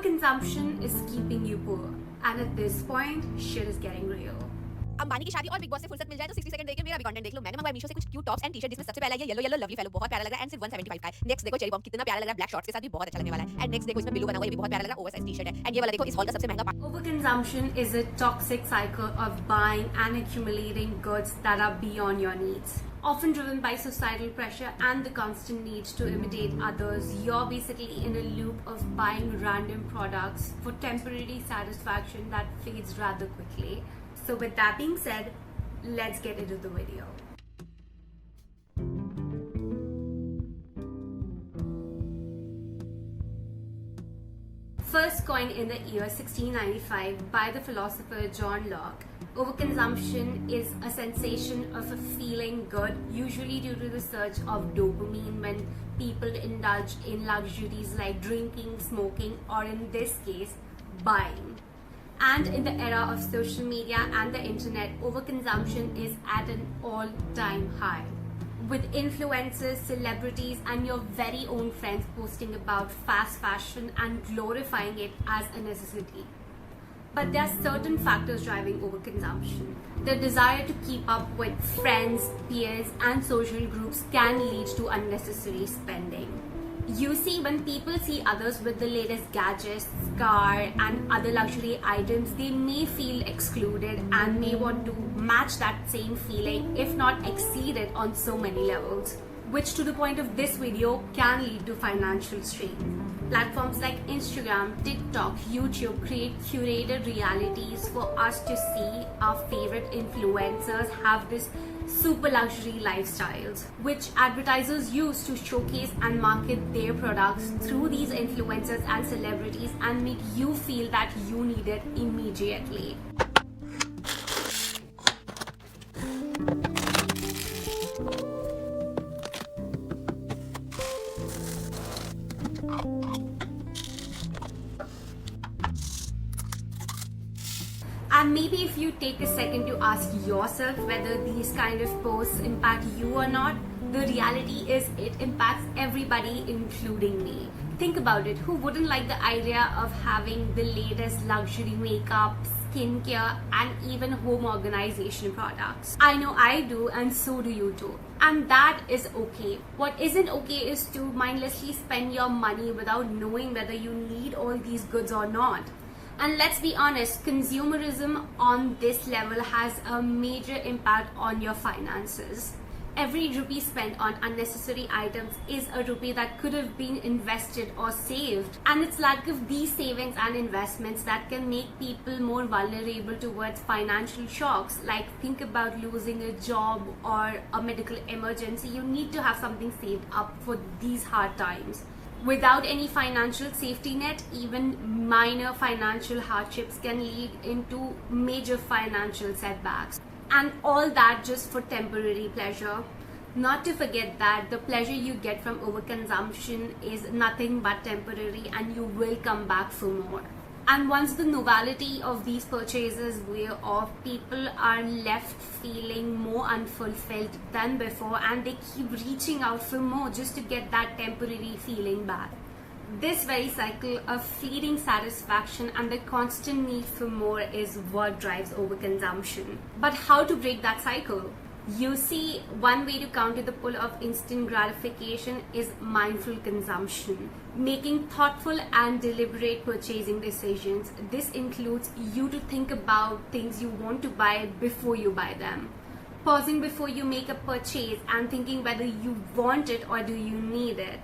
Overconsumption is keeping you poor, and at this point, shit is getting real. Ambani की शादी और big boss से फुर्सत मिल जाए तो 60 सेकंड देख के मेरा भी कंटेंट देख लो। मैंने मंगवाया मीशो से कुछ क्यूट टॉप्स एंड टी-शर्ट जिसमें सबसे पहला ये येलो येलो लवली फेलो बहुत प्यारा लग रहा है एंड सिर्फ 175 का है। नेक्स्ट देखो चेरी बॉम्ब कितना प्यारा लग रहा है, ब्लैक शॉर्ट्स के साथ भी बहुत अच्छा लगने वाला है। एंड नेक्स्ट देखो इसमें ब्लू बना हुआ, ये भी बहुत प्यारा लग रहा है, ओवरसाइज टी-शर्ट है। एंड ये वाला देखो इस हॉल का सबसे महंगा Overconsumption is a toxic cycle of buying and accumulating goods that are beyond your needs. Often driven by societal pressure and the constant need to imitate others, you're basically in a loop of buying random products for temporary satisfaction that fades rather quickly. So with that being said, let's get into the video. First coined in the year 1695 by the philosopher John Locke, overconsumption is a sensation of a feeling good, usually due to the surge of dopamine when people indulge in luxuries like drinking, smoking, or in this case, buying. And in the era of social media and the internet, overconsumption is at an all-time high. With influencers, celebrities, and your very own friends posting about fast fashion and glorifying it as a necessity. But there are certain factors driving overconsumption. The desire to keep up with friends, peers, and social groups can lead to unnecessary spending. You see, when people see others with the latest gadgets, car, and other luxury items, they may feel excluded and may want to match that same feeling, if not exceed it on so many levels, which to the point of this video can lead to financial strain. Platforms like Instagram, TikTok, YouTube create curated realities for us to see our favorite influencers have this super luxury lifestyles, which advertisers use to showcase and market their products through these influencers and celebrities and make you feel that you need it immediately. And maybe if you take a second to ask yourself whether these kind of posts impact you or not, the reality is it impacts everybody, including me. Think about it, who wouldn't like the idea of having the latest luxury makeup, skincare, and even home organization products? I know I do, and so do you too. And that is okay. What isn't okay is to mindlessly spend your money without knowing whether you need all these goods or not. And let's be honest, consumerism on this level has a major impact on your finances. Every rupee spent on unnecessary items is a rupee that could have been invested or saved. And it's lack of these savings and investments that can make people more vulnerable towards financial shocks. Like, think about losing a job or a medical emergency. You need to have something saved up for these hard times. Without any financial safety net, even minor financial hardships can lead into major financial setbacks. And all that just for temporary pleasure. Not to forget that the pleasure you get from overconsumption is nothing but temporary, and you will come back for more. And once the novelty of these purchases wear off, people are left feeling more unfulfilled than before, and they keep reaching out for more just to get that temporary feeling back. This very cycle of fleeting satisfaction and the constant need for more is what drives overconsumption. But how to break that cycle? You see, one way to counter the pull of instant gratification is mindful consumption, making thoughtful and deliberate purchasing decisions. This includes you to think about things you want to buy before you buy them, pausing before you make a purchase and thinking whether you want it or do you need it,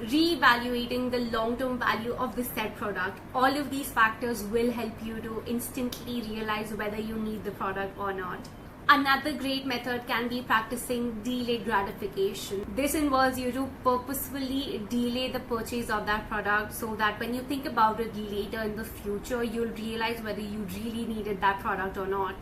re-evaluating the long-term value of the said product. All of these factors will help you to instantly realize whether you need the product or not. Another great method can be practicing delayed gratification. This involves you to purposefully delay the purchase of that product so that when you think about it later in the future, you'll realize whether you really needed that product or not.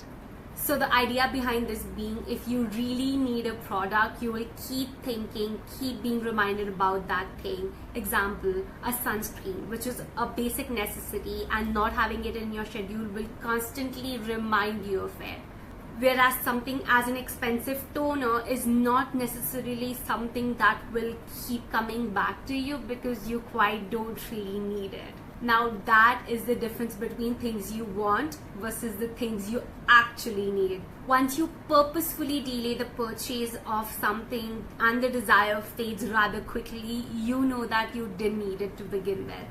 So the idea behind this being, if you really need a product, you will keep thinking, keep being reminded about that thing. Example, a sunscreen, which is a basic necessity, and not having it in your schedule will constantly remind you of it. Whereas something as an expensive toner is not necessarily something that will keep coming back to you because you quite don't really need it. Now that is the difference between things you want versus the things you actually need. Once you purposefully delay the purchase of something and the desire fades rather quickly, you know that you didn't need it to begin with.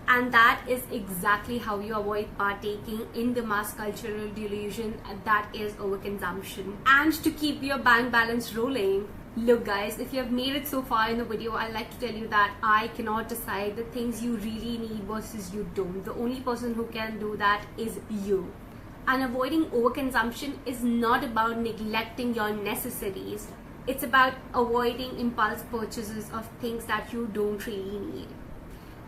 And that is exactly how you avoid partaking in the mass cultural delusion that is overconsumption. And to keep your bank balance rolling, look guys, if you have made it so far in the video, I'd like to tell you that I cannot decide the things you really need versus you don't. The only person who can do that is you. And avoiding overconsumption is not about neglecting your necessities. It's about avoiding impulse purchases of things that you don't really need.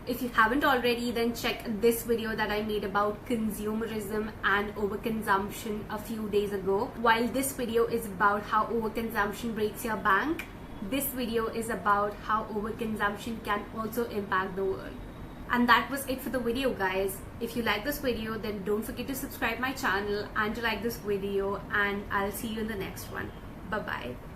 If you haven't already, then check this video that I made about consumerism and overconsumption a few days ago. While this video is about how overconsumption breaks your bank, this video is about how overconsumption can also impact the world. And that was it for the video, guys. If you like this video, then don't forget to subscribe my channel and to like this video, and I'll see you in the next one. Bye bye.